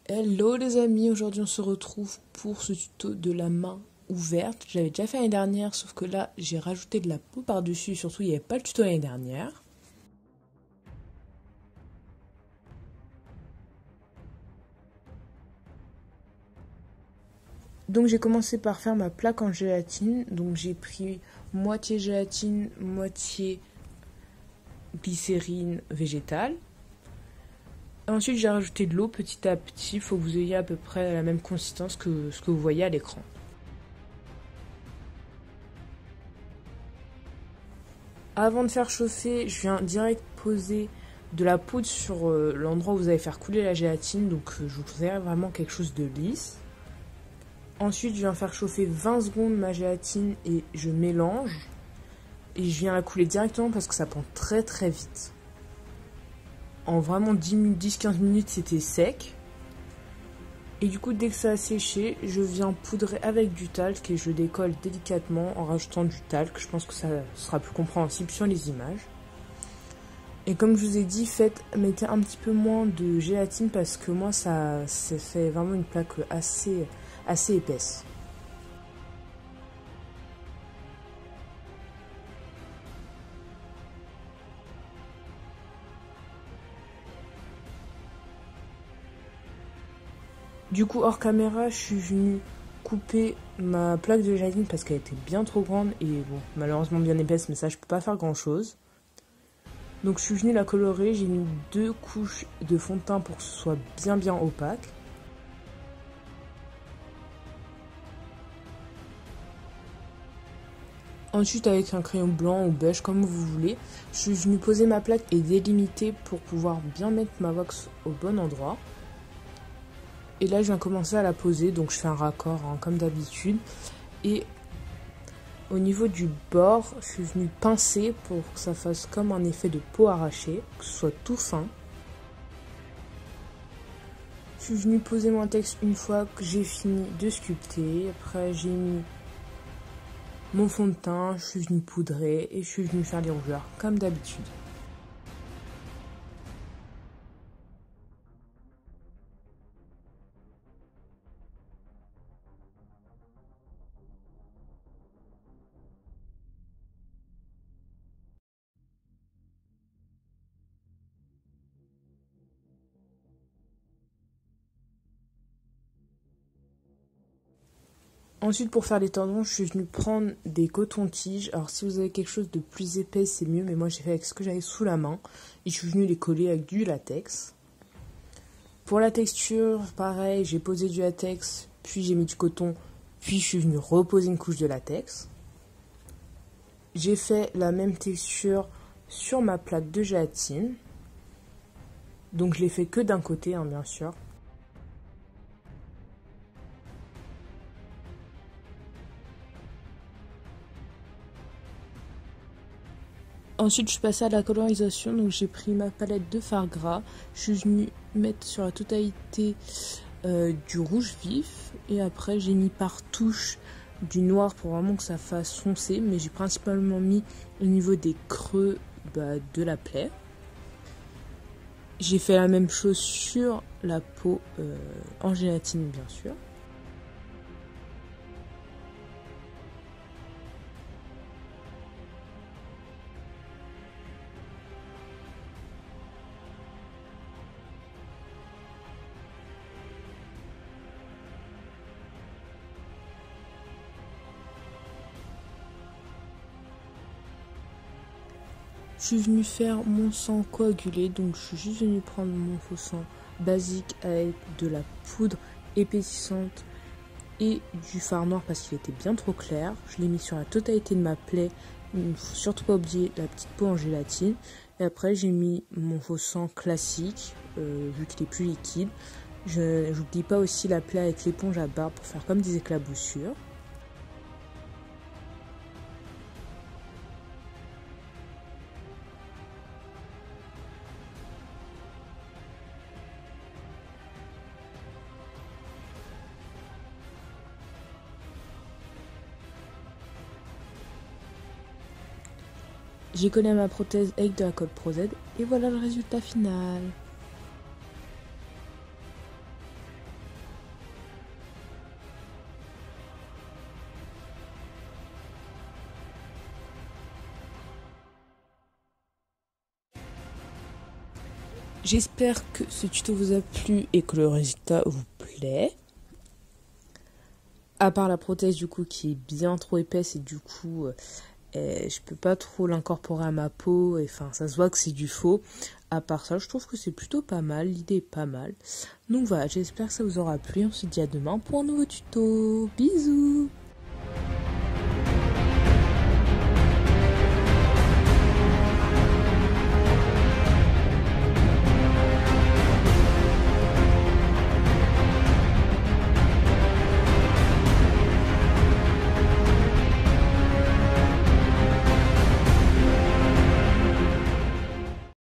Hello les amis, aujourd'hui on se retrouve pour ce tuto de la main ouverte. J'avais déjà fait l'année dernière, sauf que là j'ai rajouté de la peau par-dessus, surtout il n'y avait pas le tuto l'année dernière. Donc j'ai commencé par faire ma plaque en gélatine, donc j'ai pris moitié gélatine, moitié glycérine végétale. Ensuite j'ai rajouté de l'eau petit à petit, il faut que vous ayez à peu près la même consistance que ce que vous voyez à l'écran. Avant de faire chauffer, je viens direct poser de la poudre sur l'endroit où vous allez faire couler la gélatine, donc je voudrais vraiment quelque chose de lisse. Ensuite, je viens faire chauffer 20 secondes ma gélatine et je mélange. Et je viens la couler directement parce que ça prend très très vite. En vraiment 10-15 minutes, c'était sec. Et du coup, dès que ça a séché, je viens poudrer avec du talc et je décolle délicatement en rajoutant du talc. Je pense que ça sera plus compréhensible sur les images. Et comme je vous ai dit, mettez un petit peu moins de gélatine parce que moi, ça fait vraiment une plaque assez épaisse. Du coup, hors caméra, je suis venue couper ma plaque de gélatine parce qu'elle était bien trop grande et bon, malheureusement bien épaisse, mais ça, je peux pas faire grand chose. Donc, je suis venue la colorer, j'ai mis 2 couches de fond de teint pour que ce soit bien opaque. Ensuite, avec un crayon blanc ou beige, comme vous voulez, je suis venue poser ma plaque et délimiter pour pouvoir bien mettre ma wax au bon endroit. Et là, je viens commencer à la poser, donc je fais un raccord comme d'habitude. Et au niveau du bord, je suis venue pincer pour que ça fasse comme un effet de peau arrachée, que ce soit tout fin. Je suis venue poser mon texte une fois que j'ai fini de sculpter. Après, j'ai mis mon fond de teint, je suis venue poudrer et je suis venue faire les rougeurs comme d'habitude. Ensuite, pour faire les tendons, je suis venue prendre des cotons-tiges. Alors, si vous avez quelque chose de plus épais, c'est mieux, mais moi j'ai fait avec ce que j'avais sous la main. Et je suis venue les coller avec du latex. Pour la texture, pareil, j'ai posé du latex, puis j'ai mis du coton, puis je suis venue reposer une couche de latex. J'ai fait la même texture sur ma plaque de gélatine. Donc, je l'ai fait que d'un côté, hein, bien sûr. Ensuite, je suis passée à la colorisation, donc j'ai pris ma palette de fard gras. Je suis venue mettre sur la totalité du rouge vif. Et après, j'ai mis par touche du noir pour vraiment que ça fasse foncé. Mais j'ai principalement mis au niveau des creux de la plaie. J'ai fait la même chose sur la peau en gélatine, bien sûr. Je suis venue faire mon sang coagulé, donc je suis juste venue prendre mon faux sang basique avec de la poudre épaississante et du fard noir parce qu'il était bien trop clair. Je l'ai mis sur la totalité de ma plaie, il ne faut surtout pas oublier la petite peau en gélatine. Et après j'ai mis mon faux sang classique, vu qu'il est plus liquide. Je n'oublie pas aussi la plaie avec l'éponge à barbe pour faire comme des éclaboussures. J'ai collé ma prothèse avec de la colle Pro Z et voilà le résultat final. J'espère que ce tuto vous a plu et que le résultat vous plaît. À part la prothèse du coup qui est bien trop épaisse et du coup je peux pas trop l'incorporer à ma peau. Enfin ça se voit que c'est du faux. À part ça je trouve que c'est plutôt pas mal. L'idée est pas mal. Donc voilà, j'espère que ça vous aura plu. On se dit à demain pour un nouveau tuto. Bisous.